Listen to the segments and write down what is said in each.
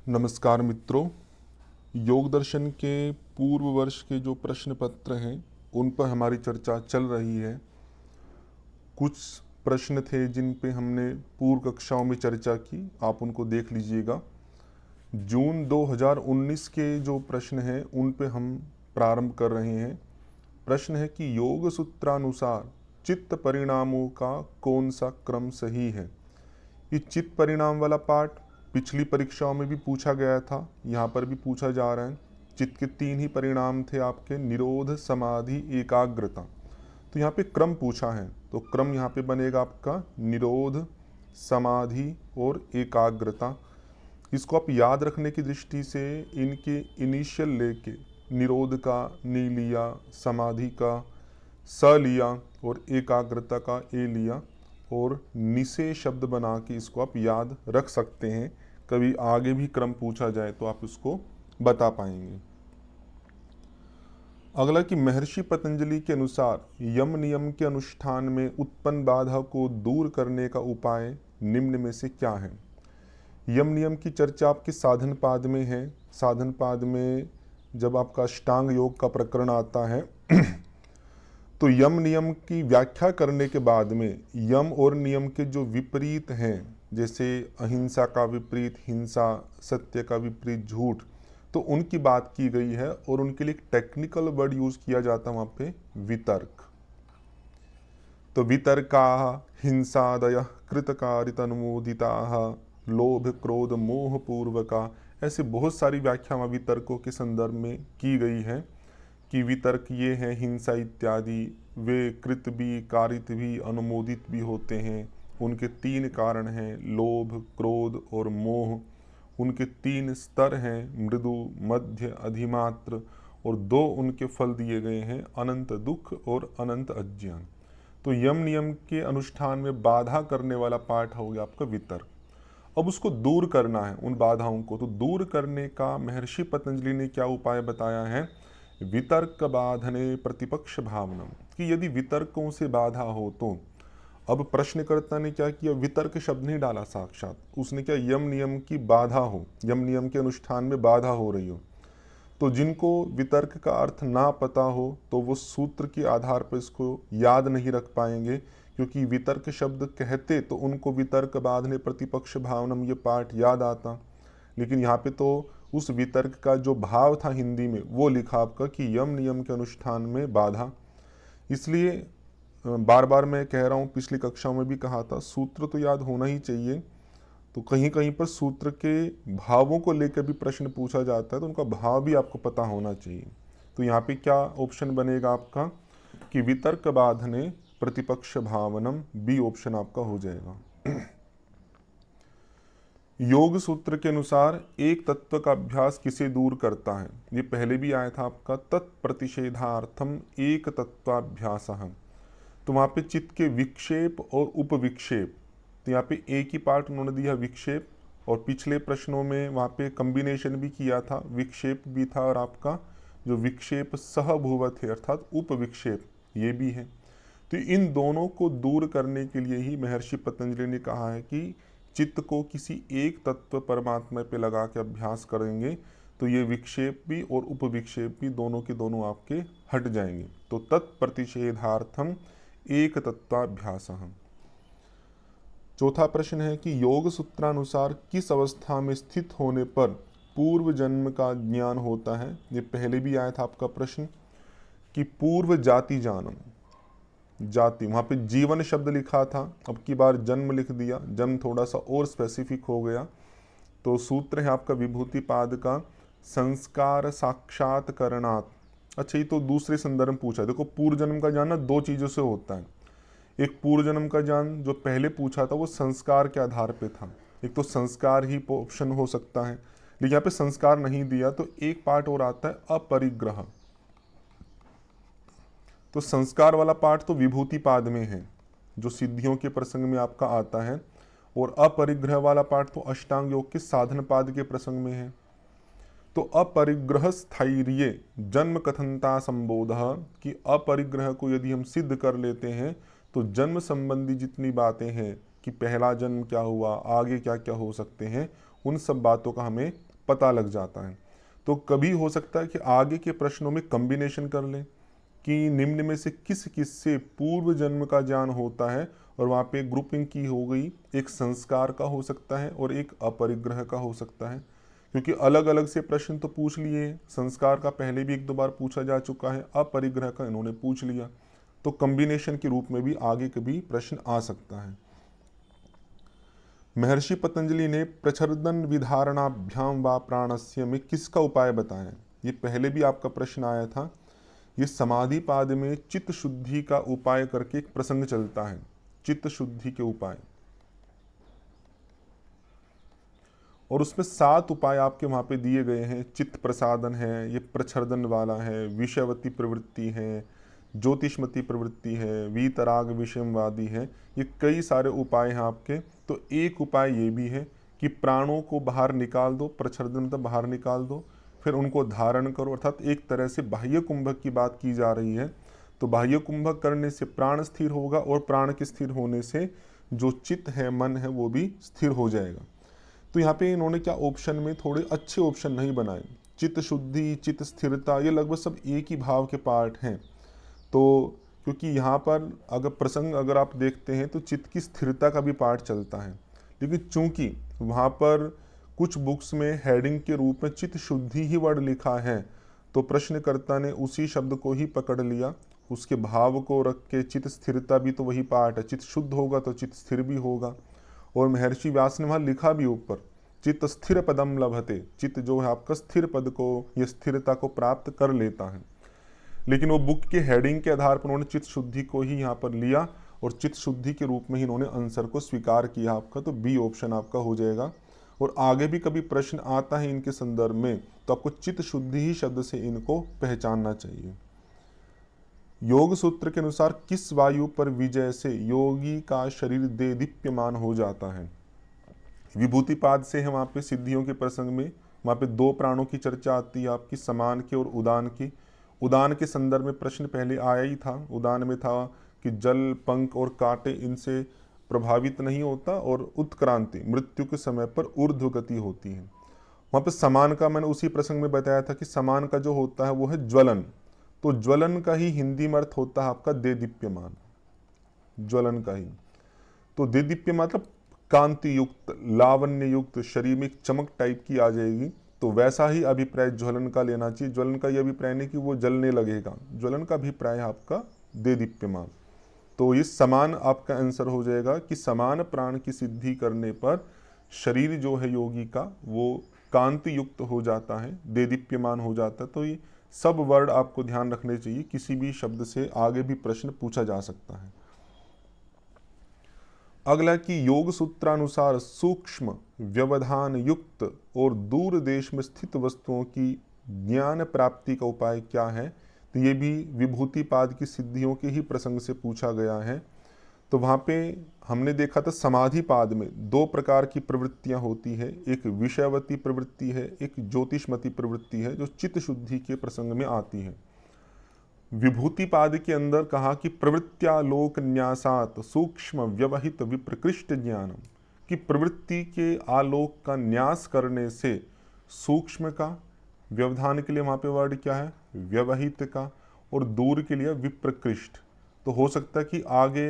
नमस्कार मित्रों। योग दर्शन के पूर्व वर्ष के जो प्रश्न पत्र हैं उन पर हमारी चर्चा चल रही है। कुछ प्रश्न थे जिन पे हमने पूर्व कक्षाओं में चर्चा की, आप उनको देख लीजिएगा। जून 2019 के जो प्रश्न हैं उन पे हम प्रारंभ कर रहे हैं। प्रश्न है कि योग सूत्रानुसार चित्त परिणामों का कौन सा क्रम सही है। ये चित्त परिणाम वाला पाठ पिछली परीक्षाओं में भी पूछा गया था, यहाँ पर भी पूछा जा रहा है। चित्त के 3 ही परिणाम थे आपके, निरोध, समाधि, एकाग्रता। तो यहाँ पे क्रम पूछा है, तो क्रम यहाँ पे बनेगा आपका निरोध, समाधि और एकाग्रता। इसको आप याद रखने की दृष्टि से इनके इनिशियल लेके निरोध का नी लिया, समाधि का स लिया और एकाग्रता का ए लिया और निसे शब्द बना के इसको आप याद रख सकते हैं। कभी आगे भी क्रम पूछा जाए तो आप इसको बता पाएंगे। अगला कि महर्षि पतंजलि के अनुसार यम नियम के अनुष्ठान में उत्पन्न बाधा को दूर करने का उपाय निम्न में से क्या है। यम नियम की चर्चा आपके साधन पाद में है। साधन पाद में जब आपका अष्टांग योग का प्रकरण आता है तो यम नियम की व्याख्या करने के बाद में यम और नियम के जो विपरीत हैं, जैसे अहिंसा का विपरीत हिंसा, सत्य का विपरीत झूठ, तो उनकी बात की गई है और उनके लिए एक टेक्निकल वर्ड यूज किया जाता है वहाँ पे, वितर्क। तो वितर्का हिंसादय कृतकारितनुमोदिता लोभ क्रोध मोह पूर्वका, ऐसे बहुत सारी व्याख्या वहाँ वितर्कों के संदर्भ में की गई है कि वितर्क ये हैं हिंसा इत्यादि, वे कृत भी कारित भी अनुमोदित भी होते हैं। उनके 3 कारण हैं, लोभ, क्रोध और मोह। उनके 3 स्तर हैं, मृदु, मध्य, अधिमात्र, और 2 उनके फल दिए गए हैं, अनंत दुख और अनंत अज्ञान। तो यम नियम के अनुष्ठान में बाधा करने वाला पाठ हो गया आपका वितर्क। अब उसको दूर करना है, उन बाधाओं को। तो दूर करने का महर्षि पतंजलि ने क्या उपाय बताया है, वितर्क बाधने प्रतिपक्ष भावनम, कि यदि वितर्कों से बाधा हो तो। अब प्रश्नकर्ता ने क्या किया, वितर्क शब्द नहीं डाला साक्षात, उसने क्या, यम नियम की बाधा हो, यम नियम के अनुष्ठान में बाधा हो रही हो। तो जिनको वितर्क का अर्थ ना पता हो तो वो सूत्र के आधार पर इसको याद नहीं रख पाएंगे, क्योंकि वितर्क शब्द कहते तो उनको वितर्क बाधने प्रतिपक्ष भावनम ये पाठ याद आता, लेकिन यहाँ पे तो उस वितर्क का जो भाव था हिंदी में वो लिखा आपका कि यम नियम के अनुष्ठान में बाधा। इसलिए बार बार मैं कह रहा हूँ, पिछली कक्षाओं में भी कहा था, सूत्र तो याद होना ही चाहिए। तो कहीं कहीं पर सूत्र के भावों को लेकर भी प्रश्न पूछा जाता है, तो उनका भाव भी आपको पता होना चाहिए। तो यहाँ पे क्या ऑप्शन बनेगा आपका कि वितर्क बाधने प्रतिपक्ष भावनम, बी ऑप्शन आपका हो जाएगा। योग सूत्र के अनुसार एक तत्व का अभ्यास किसे दूर करता है, ये पहले भी आया था आपका, तत्प्रतिषेधार्थम एक तत्वाभ्यास। तो वहाँ पे चित्त के विक्षेप और उपविक्षेप, तो यहाँ पे एक ही पार्ट उन्होंने दिया विक्षेप, और पिछले प्रश्नों में वहाँ पे कम्बिनेशन भी किया था, विक्षेप भी था और आपका जो विक्षेप सहभुवत है अर्थात उपविक्षेप ये भी है। तो इन दोनों को दूर करने के लिए ही महर्षि पतंजलि ने कहा है कि चित्त को किसी एक तत्व परमात्मा पे लगा के अभ्यास करेंगे तो ये विक्षेप भी और उपविक्षेप भी दोनों के दोनों आपके हट जाएंगे। तो तत्प्रतिषेधार्थम एक तत्वाभ्यास। चौथा प्रश्न है कि योग सूत्रानुसार किस अवस्था में स्थित होने पर पूर्व जन्म का ज्ञान होता है। ये पहले भी आया था आपका प्रश्न कि पूर्व जाति जानम, जाति वहाँ पे जीवन शब्द लिखा था, अब की बार जन्म लिख दिया, जन्म थोड़ा सा और स्पेसिफिक हो गया। तो सूत्र है आपका विभूति पाद का, संस्कार साक्षात्करणात्। अच्छा, ये तो दूसरे संदर्भ में पूछा है। देखो, पूर्व जन्म का जानना 2 चीज़ों से होता है। एक पूर्व जन्म का ज्ञान जो पहले पूछा था वो संस्कार के आधार पे था, एक तो संस्कार ही ऑप्शन हो सकता है, लेकिन यहाँ पे संस्कार नहीं दिया। तो एक पार्ट और आता है अपरिग्रह। तो संस्कार वाला पार्ट तो विभूति पाद में है जो सिद्धियों के प्रसंग में आपका आता है, और अपरिग्रह वाला पार्ट तो अष्टांग योग के साधन पाद के प्रसंग में है। तो अपरिग्रह स्थैर्य जन्म कथनता संबोध, कि अपरिग्रह को यदि हम सिद्ध कर लेते हैं तो जन्म संबंधी जितनी बातें हैं कि पहला जन्म क्या हुआ, आगे क्या क्या हो सकते हैं, उन सब बातों का हमें पता लग जाता है। तो कभी हो सकता है कि आगे के प्रश्नों में कॉम्बिनेशन कर लें कि निम्न में से किस किस से पूर्व जन्म का ज्ञान होता है, और वहाँ पे ग्रुपिंग की हो गई, एक संस्कार का हो सकता है और एक अपरिग्रह का हो सकता है। क्योंकि अलग अलग से प्रश्न तो पूछ लिए हैं, संस्कार का पहले भी एक दो बार पूछा जा चुका है, अपरिग्रह का इन्होंने पूछ लिया, तो कॉम्बिनेशन के रूप में भी आगे कभी प्रश्न आ सकता है। महर्षि पतंजलि ने प्रच्छदन विधारणाभ्याम व प्राणस्य में किसका उपाय बताया? ये पहले भी आपका प्रश्न आया था। ये समाधि पाद में चित्त शुद्धि का उपाय करके एक प्रसंग चलता है, चित्त शुद्धि के उपाय, और उसमें 7 उपाय आपके वहाँ पे दिए गए हैं। चित्त प्रसादन है, ये प्रच्छदन वाला है, विषयवती प्रवृत्ति है, ज्योतिषमती प्रवृत्ति है, वीतराग विषमवादी है, ये कई सारे उपाय हैं आपके। तो एक उपाय ये भी है कि प्राणों को बाहर निकाल दो, प्रच्छदन मतलब बाहर निकाल दो, फिर उनको धारण करो, अर्थात एक तरह से बाह्य कुंभक की बात की जा रही है। तो बाह्य कुंभक करने से प्राण स्थिर होगा, और प्राण के स्थिर होने से जो चित्त है, मन है, वो भी स्थिर हो जाएगा। तो यहाँ पे इन्होंने क्या ऑप्शन में थोड़े अच्छे ऑप्शन नहीं बनाए। चित्त शुद्धि, चित्त स्थिरता, ये लगभग सब एक ही भाव के पार्ट हैं। तो क्योंकि यहाँ पर अगर प्रसंग अगर आप देखते हैं तो चित्त की स्थिरता का भी पार्ट चलता है, लेकिन चूंकि वहाँ पर कुछ बुक्स में हेडिंग के रूप में चित्त शुद्धि ही वर्ड लिखा है, तो प्रश्नकर्ता ने उसी शब्द को ही पकड़ लिया, उसके भाव को रख के चित्त स्थिरता भी तो वही पार्ट है, चित्त शुद्ध होगा तो चित्त स्थिर भी होगा। और महर्षि व्यास ने वहाँ लिखा भी ऊपर, चित्त स्थिर पदम लभते, चित्त जो है आपका स्थिर पद को या स्थिरता को प्राप्त कर लेता है। लेकिन वो बुक के हेडिंग के आधार पर उन्होंने चित्त शुद्धि को ही यहाँ पर लिया, और चित्त शुद्धि के रूप में ही इन्होंने आंसर को स्वीकार किया आपका। तो बी ऑप्शन आपका हो जाएगा। और आगे भी कभी प्रश्न आता है इनके संदर्भ में, तो आपको चित्त शुद्धि ही शब्द से इनको पहचानना चाहिए। योग सूत्र के अनुसार किस वायु पर विजय से योगी का शरीर दे दीप्यमान हो जाता है? विभूतिपाद से है वहाँ पे सिद्धियों के प्रसंग में, वहाँ पे 2 प्राणों की चर्चा आती है आपकी, समान के और उदान की। उदान के संदर्भ में प्रश्न पहले आया ही था। उदान में था कि जल, पंख और कांटे इनसे प्रभावित नहीं होता, और उत्क्रांति मृत्यु के समय पर ऊर्ध्व गति होती है। वहाँ पे समान का मैंने उसी प्रसंग में बताया था कि समान का जो होता है वो है ज्वलन। तो ज्वलन का ही हिंदी में अर्थ होता है आपका देदीप्यमान, ज्वलन का ही। तो देदीप्यमान मतलब कांति युक्त, लावण्य युक्त, शरीर में एक चमक टाइप की आ जाएगी। तो वैसा ही अभिप्राय ज्वलन का लेना चाहिए। ज्वलन का ये अभिप्राय नहीं कि वो जलने लगेगा, ज्वलन का अभिप्राय है आपका देदीप्यमान। तो ये समान आपका आंसर हो जाएगा कि समान प्राण की सिद्धि करने पर शरीर जो है योगी का वो कांति युक्त हो जाता है, देदीप्यमान हो जाता है। तो ये सब वर्ड आपको ध्यान रखने चाहिए, किसी भी शब्द से आगे भी प्रश्न पूछा जा सकता है। अगला कि योग सूत्रानुसार सूक्ष्म व्यवधान युक्त और दूर देश में स्थित वस्तुओं की ज्ञान प्राप्ति का उपाय क्या है? तो ये भी विभूतिपाद की सिद्धियों के ही प्रसंग से पूछा गया है। तो वहाँ पे हमने देखा था समाधि पाद में 2 प्रकार की प्रवृत्तियाँ होती है, एक विषयवती प्रवृत्ति है, एक ज्योतिषमती प्रवृत्ति है, जो चित्त शुद्धि के प्रसंग में आती है। विभूतिपाद के अंदर कहा कि प्रवृत्त्यालोक न्यासात सूक्ष्म व्यवहित विप्रकृष्ट ज्ञानम, कि प्रवृत्ति के आलोक का न्यास करने से सूक्ष्म का, व्यवधान के लिए वहाँ पे वर्ड क्या है व्यवहित का, और दूर के लिए विप्रकृष्ट। तो हो सकता है कि आगे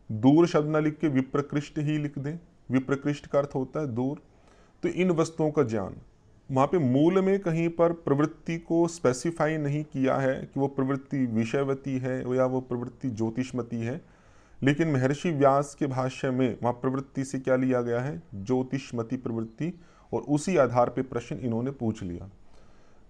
दूर शब्द न लिख के विप्रकृष्ट ही लिख दें। विप्रकृष्ट का अर्थ होता है दूर। तो इन वस्तुओं का ज्ञान, वहाँ पे मूल में कहीं पर प्रवृत्ति को स्पेसिफाई नहीं किया है कि वो प्रवृत्ति विषयवती है या वो प्रवृत्ति ज्योतिषमती है, लेकिन महर्षि व्यास के भाष्य में वहाँ प्रवृत्ति से क्या लिया गया है, ज्योतिषमती प्रवृत्ति, और उसी आधार पे प्रश्न इन्होंने पूछ लिया।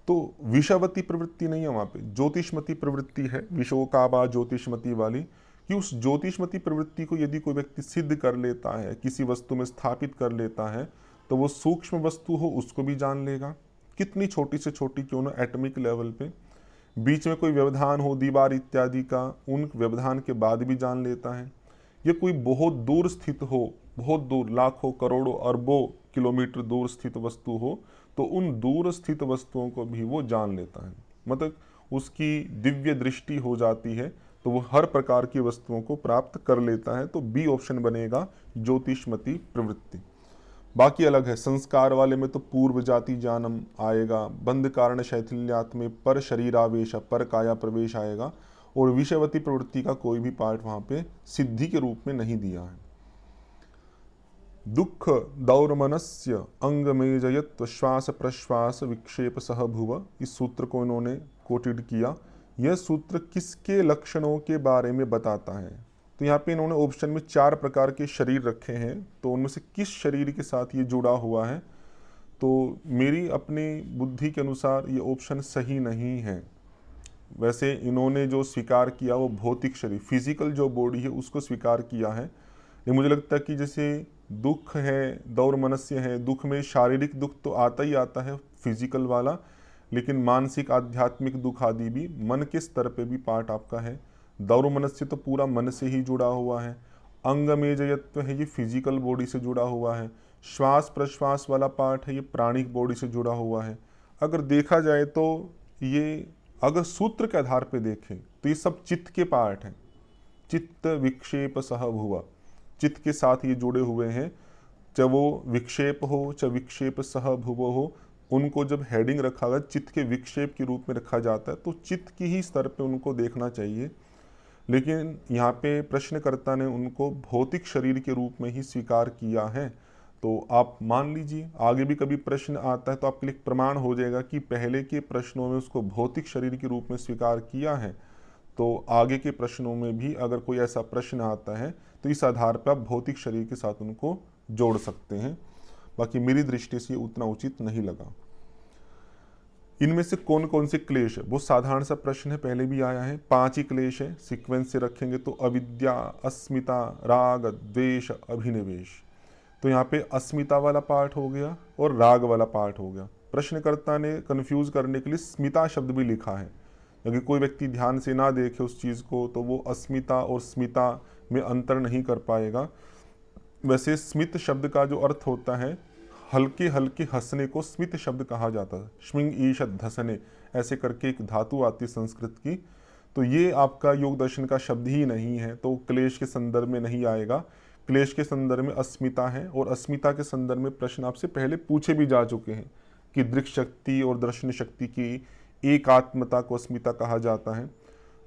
तो विषयवती प्रवृत्ति नहीं है वहाँ पे, ज्योतिषमती प्रवृत्ति है, विशोकाबा ज्योतिषमती वाली, कि उस ज्योतिषमती प्रवृत्ति को यदि कोई व्यक्ति सिद्ध कर लेता है, किसी वस्तु में स्थापित कर लेता है, तो वो सूक्ष्म वस्तु हो उसको भी जान लेगा, कितनी छोटी से छोटी क्यों ना, एटॉमिक लेवल पे। बीच में कोई व्यवधान हो दीवार इत्यादि का, उन व्यवधान के बाद भी जान लेता है। ये कोई बहुत दूर स्थित हो, बहुत दूर, लाखों करोड़ों अरबों किलोमीटर दूर स्थित वस्तु हो, तो उन दूर स्थित वस्तुओं को भी वो जान लेता है, मतलब उसकी दिव्य दृष्टि हो जाती है, तो वो हर प्रकार की वस्तुओं को प्राप्त कर लेता है। तो बी ऑप्शन बनेगा ज्योतिषमती प्रवृत्ति। बाकी अलग है। संस्कार वाले में तो पूर्व जाति जानम आएगा, बंध कारण शैथिल्यात में पर शरीरावेश पर काया प्रवेश आएगा, और विषयवती प्रवृत्ति का कोई भी पार्ट वहां पे सिद्धि के रूप में नहीं दिया है। दुख दौर्मनस्य अंग में जयत्व श्वास प्रश्वास विक्षेप सह भुव, इस सूत्र को इन्होंने कोटेड किया। यह सूत्र किसके लक्षणों के बारे में बताता है? तो यहाँ पे इन्होंने ऑप्शन में 4 प्रकार के शरीर रखे हैं, तो उनमें से किस शरीर के साथ ये जुड़ा हुआ है? तो मेरी अपनी बुद्धि के अनुसार ये ऑप्शन सही नहीं है। वैसे इन्होंने जो स्वीकार किया वो भौतिक शरीर, फिजिकल जो बॉडी है उसको स्वीकार किया है। लेकिन मुझे लगता है कि जैसे दुख है, दौर्मनस्य है, दुख में शारीरिक दुख तो आता ही आता है फिजिकल वाला, लेकिन मानसिक आध्यात्मिक दुख आदि भी मन के स्तर पे भी पार्ट आपका है। दौर्मनस्य तो पूरा मन से ही जुड़ा हुआ है। अंग में जयत्व है, ये फिजिकल बॉडी से जुड़ा हुआ है। श्वास प्रश्वास वाला पार्ट है, ये प्राणिक बॉडी से जुड़ा हुआ है। अगर देखा जाए तो ये अगर सूत्र के आधार पे देखें तो ये सब चित्त के पार्ट हैं। चित्त विक्षेप सह भुवा, चित्त के साथ ये जुड़े हुए हैं। चाहे वो विक्षेप हो चाहे विक्षेप सह भुव हो, उनको जब हेडिंग रखा गया चित्त के विक्षेप के रूप में रखा जाता है तो चित्त की ही स्तर पे उनको देखना चाहिए। लेकिन यहाँ पे प्रश्नकर्ता ने उनको भौतिक शरीर के रूप में ही स्वीकार किया है। तो आप मान लीजिए आगे भी कभी प्रश्न आता है तो आपके लिए प्रमाण हो जाएगा कि पहले के प्रश्नों में उसको भौतिक शरीर के रूप में स्वीकार किया है, तो आगे के प्रश्नों में भी अगर कोई ऐसा प्रश्न आता है तो इस आधार पर आप भौतिक शरीर के साथ उनको जोड़ सकते हैं। बाकी मेरी दृष्टि से ये उतना उचित नहीं लगा। इनमें से कौन कौन से क्लेश है? वो साधारण सा प्रश्न है, पहले भी आया है। 5 ही क्लेश है, सीक्वेंस से रखेंगे तो अविद्या, अस्मिता, राग, द्वेष, अभिनिवेश। तो यहाँ पे अस्मिता वाला पार्ट हो गया और राग वाला पार्ट हो गया। प्रश्नकर्ता ने कंफ्यूज करने के लिए स्मिता शब्द भी लिखा है। यदि कोई व्यक्ति ध्यान से ना देखे उस चीज़ को तो वो अस्मिता और स्मिता में अंतर नहीं कर पाएगा। वैसे स्मित शब्द का जो अर्थ होता है हल्के हल्के हंसने को स्मित शब्द कहा जाता है। श्मिंग ईशद धसने ऐसे करके एक धातु आती है संस्कृत की, तो ये आपका योग दर्शन का शब्द ही नहीं है, तो क्लेश के संदर्भ में नहीं आएगा। क्लेश के संदर्भ में अस्मिता है, और अस्मिता के संदर्भ में प्रश्न आपसे पहले पूछे भी जा चुके हैं कि दृक् शक्ति और दर्शन शक्ति की एकात्मता को अस्मिता कहा जाता है।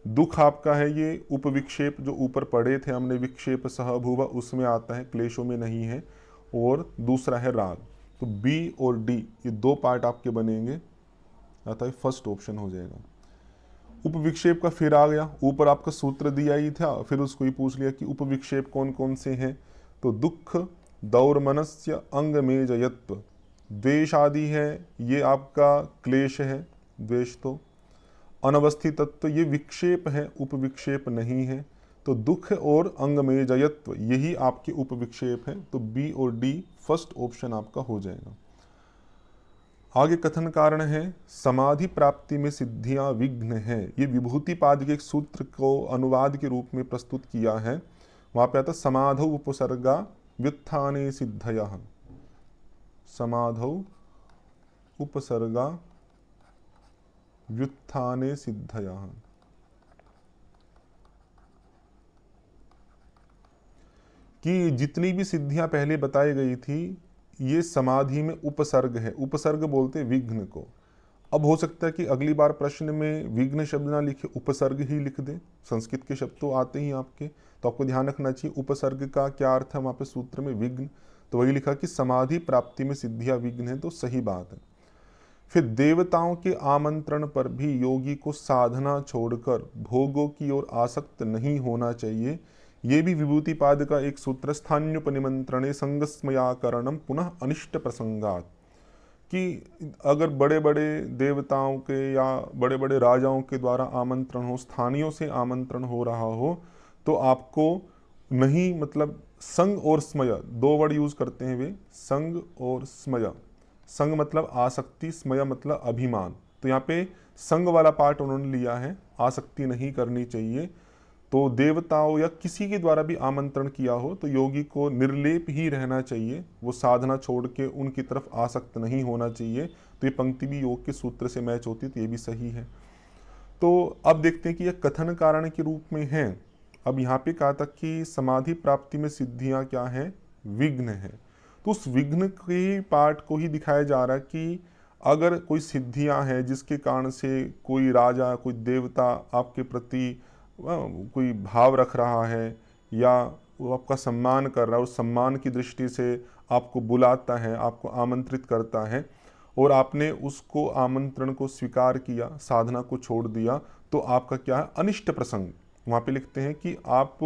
दुख आपका है ये उपविक्षेप, जो ऊपर पढ़े थे हमने विक्षेप सह भुवा, उसमें आता है, क्लेशों में नहीं है। और दूसरा है राग। तो बी और डी ये 2 पार्ट आपके बनेंगे, अतः फर्स्ट ऑप्शन हो जाएगा। उपविक्षेप का फिर आ गया, ऊपर आपका सूत्र दिया ही था, फिर उसको ही पूछ लिया कि उपविक्षेप कौन कौन से हैं। तो दुख दौर्मनस्य अंग में जयत्व, द्वेष आदि है ये आपका क्लेश है, द्वेष तो। अनवस्थित तत्व ये विक्षेप है, उपविक्षेप नहीं है। तो दुख और अंग में जयत्व यही आपके उपविक्षेप है। तो बी और डी फर्स्ट ऑप्शन आपका हो जाएगा। आगे कथन कारण है समाधि प्राप्ति में सिद्धियां विघ्न है। ये विभूति पाद के एक सूत्र को अनुवाद के रूप में प्रस्तुत किया है। वहां पे आता समाधौ उपसर्गा व्युत्थाने सिद्धयः, समाधौ उपसर्गा व्युत्थाने सिद्धयः। कि जितनी भी सिद्धियां पहले बताई गई थी ये समाधि में उपसर्ग है। उपसर्ग बोलते विघ्न को। अब हो सकता है कि अगली बार प्रश्न में विघ्न शब्द ना लिखे, उपसर्ग ही लिख दे। संस्कृत के शब्द तो आते ही आपके, तो आपको ध्यान रखना चाहिए उपसर्ग का क्या अर्थ है वहाँ पे सूत्र में विघ्न। तो वही लिखा कि समाधि प्राप्ति में सिद्धियां विघ्न है, तो सही बात है। फिर देवताओं के आमंत्रण पर भी योगी को साधना छोड़कर भोगों की ओर आसक्त नहीं होना चाहिए। ये भी विभूतिपाद का एक सूत्र, स्थान्युपनिमंत्रणे संगस्मयाकरणम पुनः अनिष्ट प्रसंगात, कि अगर बड़े बड़े देवताओं के या बड़े बड़े राजाओं के द्वारा आमंत्रण हो, स्थानीयों से आमंत्रण हो रहा हो, तो आपको नहीं, मतलब संग और स्मय 2 वर्ड यूज करते हैं वे, संग और स्मय। संग मतलब आसक्ति, स्मय मतलब अभिमान। तो यहाँ पे संग वाला पार्ट उन्होंने लिया है, आसक्ति नहीं करनी चाहिए। तो देवताओं या किसी के द्वारा भी आमंत्रण किया हो तो योगी को निर्लेप ही रहना चाहिए, वो साधना छोड़ के उनकी तरफ आसक्त नहीं होना चाहिए। तो ये पंक्ति भी योग के सूत्र से मैच होती है, तो ये भी सही है। तो अब देखते हैं कि यह कथन कारण के रूप में है। अब यहाँ पे कहा था कि समाधि प्राप्ति में सिद्धियां क्या है, विघ्न है। तो उस विघ्न के पार्ट को ही दिखाया जा रहा है कि अगर कोई सिद्धियां हैं जिसके कारण से कोई राजा, कोई देवता आपके प्रति कोई भाव रख रहा है या वो आपका सम्मान कर रहा है, उस सम्मान की दृष्टि से आपको बुलाता है, आपको आमंत्रित करता है और आपने उसको आमंत्रण को स्वीकार किया, साधना को छोड़ दिया, तो आपका क्या है, अनिष्ट प्रसंग। वहाँ पे लिखते हैं कि आप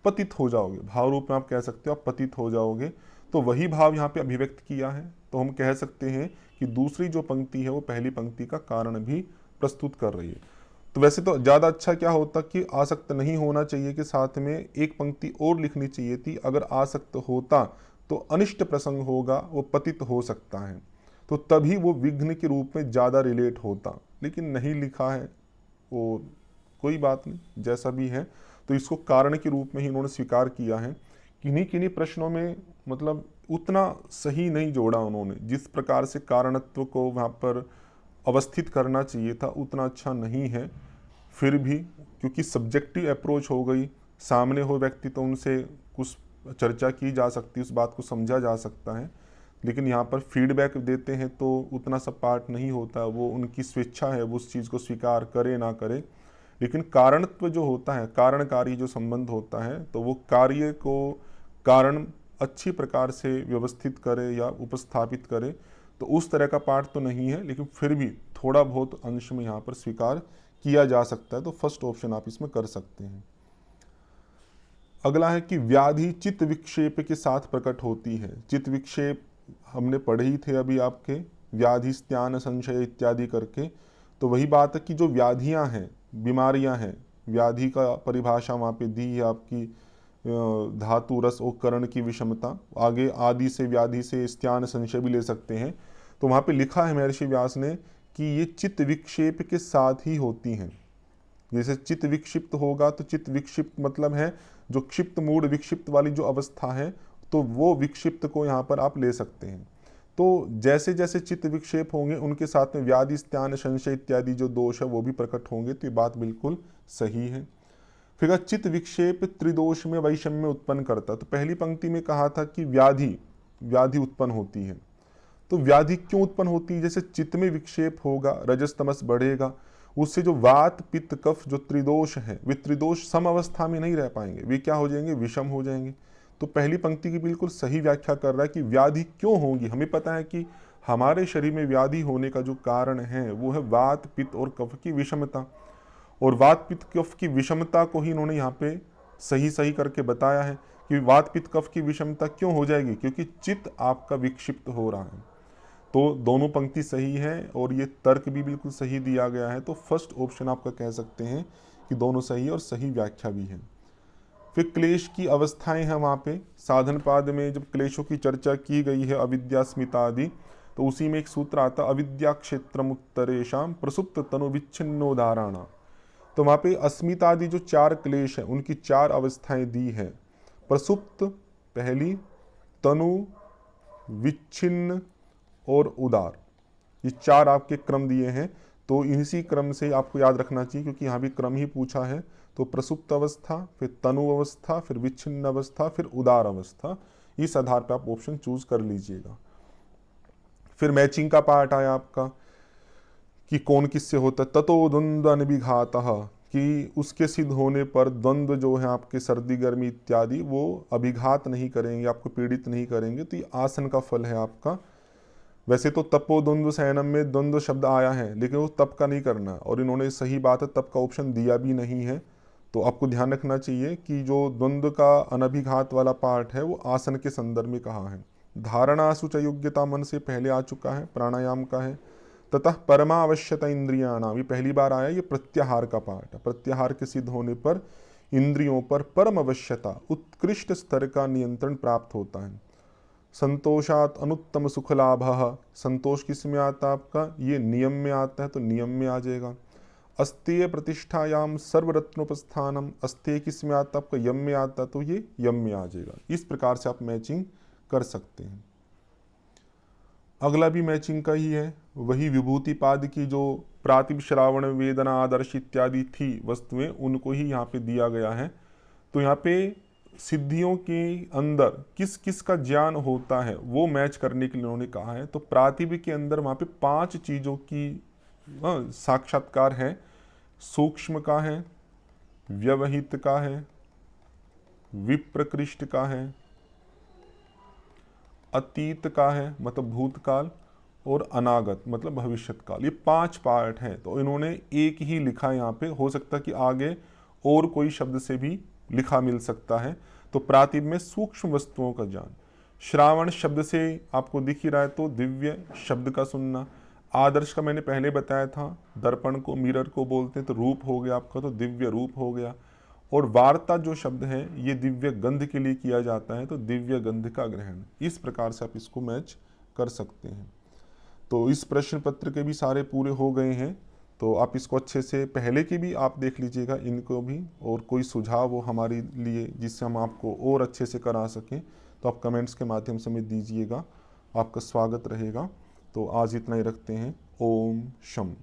पतित हो जाओगे, भाव रूप में आप कह सकते हो आप पतित हो जाओगे। तो वही भाव यहाँ पे अभिव्यक्त किया है। तो हम कह सकते हैं कि दूसरी जो पंक्ति है वो पहली पंक्ति का कारण भी प्रस्तुत कर रही है। तो वैसे तो ज़्यादा अच्छा क्या होता कि आसक्त नहीं होना चाहिए कि साथ में एक पंक्ति और लिखनी चाहिए थी। अगर आसक्त होता तो अनिष्ट प्रसंग होगा, वो पतित हो सकता है, तो तभी वो विघ्न के रूप में ज़्यादा रिलेट होता, लेकिन नहीं लिखा है। वो कोई बात नहीं, जैसा भी है। तो इसको कारण के रूप में ही इन्होंने स्वीकार किया है। किन्हीं किन्हीं प्रश्नों में मतलब उतना सही नहीं जोड़ा उन्होंने, जिस प्रकार से कारणत्व को वहाँ पर अवस्थित करना चाहिए था उतना अच्छा नहीं है। फिर भी क्योंकि सब्जेक्टिव अप्रोच हो गई, सामने हो व्यक्ति तो उनसे कुछ चर्चा की जा सकती है, उस बात को समझा जा सकता है। लेकिन यहाँ पर फीडबैक देते हैं तो उतना सब पार्ट नहीं होता, वो उनकी स्वेच्छा है, वो उस चीज़ को स्वीकार करे ना करे। लेकिन कारणत्व जो होता है, कारणकारी जो संबंध होता है, तो वो कार्य को कारण अच्छी प्रकार से व्यवस्थित करे या उपस्थापित करे, तो उस तरह का पार्ट तो नहीं है, लेकिन फिर भी थोड़ा बहुत अंश में यहाँ पर स्वीकार किया जा सकता है। तो फर्स्ट ऑप्शन आप इसमें कर सकते हैं। अगला है कि व्याधि चित्त विक्षेप के साथ प्रकट होती है। चित्त विक्षेप हमने पढ़े ही थे अभी आपके, व्याधि स्त्यान संशय इत्यादि करके। तो वही बात है कि जो व्याधियां हैं, बीमारियां हैं, व्याधि का परिभाषा वहाँ पे दी है आपकी, धातु रस और करण की विषमता। आगे आदि से व्याधि से स्त्यान संशय भी ले सकते हैं। तो वहाँ पे लिखा है महर्षि व्यास ने कि ये चित्त विक्षेप के साथ ही होती हैं। जैसे चित्त विक्षिप्त होगा तो चित्त विक्षिप्त मतलब है जो क्षिप्त मूड विक्षिप्त वाली जो अवस्था है, तो वो विक्षिप्त को यहाँ पर आप ले सकते हैं। तो जैसे जैसे चित्त विक्षेप होंगे उनके साथ में व्याधि स्त्यान संशय इत्यादि जो दोष है वो भी प्रकट होंगे। तो ये बात बिल्कुल सही है। फिर चित्त विक्षेप त्रिदोष में वैषम्य उत्पन्न करता। तो पहली पंक्ति में कहा था कि व्याधि उत्पन्न होती है। तो व्याधि क्यों उत्पन्न होती है? जैसे चित्त में विक्षेप होगा, रजस तमस बढ़ेगा, उससे जो वात पित्त कफ जो त्रिदोष है, वे त्रिदोष सम अवस्था में नहीं रह पाएंगे, वे क्या हो जाएंगे, विषम हो जाएंगे। तो पहली पंक्ति की बिल्कुल सही व्याख्या कर रहा है कि व्याधि क्यों होगी। हमें पता है कि हमारे शरीर में व्याधि होने का जो कारण है वो है वात पित्त और कफ की विषमता, और वात पित्त कफ की विषमता को ही इन्होंने यहाँ पे सही सही करके बताया है कि वात पित्त कफ की विषमता क्यों हो जाएगी, क्योंकि चित्त आपका विक्षिप्त हो रहा है। तो दोनों पंक्ति सही है और ये तर्क भी बिल्कुल सही दिया गया है। तो फर्स्ट ऑप्शन आपका कह सकते हैं कि दोनों सही है और सही व्याख्या भी है। फिर क्लेश की अवस्थाएं हैं वहाँ पे साधन पाद में, जब क्लेशों की चर्चा की गई है अविद्या स्मिता आदि, तो उसी में एक सूत्र आता अविद्या क्षेत्रम उत्तरेशम प्रसुप्त तनु विच्छिन्नोदाहरणा। तो वहाँ पे अस्मिता आदि जो चार क्लेश हैं उनकी चार अवस्थाएं दी है। प्रसुप्त पहली, तनु, विच्छिन्न और उदार, ये चार आपके क्रम दिए हैं। तो इसी क्रम से आपको याद रखना चाहिए क्योंकि यहाँ भी क्रम ही पूछा है। तो प्रसुप्त अवस्था, फिर तनु अवस्था, फिर विच्छिन्न अवस्था, फिर उदार अवस्था। इस आधार पर आप ऑप्शन चूज कर लीजिएगा। फिर मैचिंग का पार्ट आया आपका कि कौन किससे होता है। ततो द्वंद्व अनभिघातः, कि उसके सिद्ध होने पर द्वंद्व जो है आपके सर्दी गर्मी इत्यादि वो अभिघात नहीं करेंगे, आपको पीड़ित नहीं करेंगे। तो ये आसन का फल है आपका। वैसे तो तपो द्वंद्व शयनम में द्वंद्व शब्द आया है, लेकिन वो तप का नहीं करना, और इन्होंने सही बात है तप का ऑप्शन दिया भी नहीं है। तो आपको ध्यान रखना चाहिए कि जो द्वंद्व का अनभिघात वाला पार्ट है वो आसन के संदर्भ में कहा है। धारणा सुच योग्यता मन से पहले आ चुका है, प्राणायाम का है। ततः परमावश्यता इंद्रियाणाम, ये पहली बार आया, ये प्रत्याहार का पार्ट है। प्रत्याहार के सिद्ध होने पर इंद्रियों पर परम अवश्यता, उत्कृष्ट स्तर का नियंत्रण प्राप्त होता है। संतोषात अनुत्तम सुख लाभ, संतोष किस में आता है आपका, ये नियम में आता है तो नियम में आ जाएगा। अस्तेय प्रतिष्ठायाम सर्वरत्नोपस्थानम, अस्तेय किस में आता है आपका, यम में आता है तो ये यम में आ जाएगा। इस प्रकार से आप मैचिंग कर सकते हैं। अगला भी मैचिंग का ही है, वही विभूति पाद की जो प्रातिभ श्रावण वेदना आदर्श इत्यादि थी वस्तुएं, उनको ही यहाँ पे दिया गया है। तो यहाँ पे सिद्धियों के अंदर किस किस का ज्ञान होता है वो मैच करने के लिए उन्होंने कहा है। तो प्रातिभ के अंदर वहाँ पे 5 चीज़ों की साक्षात्कार है। सूक्ष्म का है, व्यवहित का है, विप्रकृष्ट का है, अतीत का है मतलब भूतकाल, और अनागत मतलब भविष्यत काल। ये 5 पार्ट हैं। तो इन्होंने एक ही लिखा यहाँ पे, हो सकता है कि आगे और कोई शब्द से भी लिखा मिल सकता है। तो प्रातिभ में सूक्ष्म वस्तुओं का ज्ञान। श्रावण शब्द से आपको दिख ही रहा है तो दिव्य शब्द का सुनना। आदर्श का मैंने पहले बताया था, दर्पण को मिरर को बोलते हैं, तो रूप हो गया आपका, तो दिव्य रूप हो गया। और वार्ता जो शब्द है ये दिव्य गंध के लिए किया जाता है, तो दिव्य गंध का ग्रहण। इस प्रकार से आप इसको मैच कर सकते हैं। तो इस प्रश्न पत्र के भी सारे पूरे हो गए हैं। तो आप इसको अच्छे से, पहले के भी आप देख लीजिएगा इनको भी, और कोई सुझाव हो हमारे लिए जिससे हम आपको और अच्छे से करा सकें तो आप कमेंट्स के माध्यम से हमें दीजिएगा। आपका स्वागत रहेगा। तो आज इतना ही रखते हैं। ओम शम।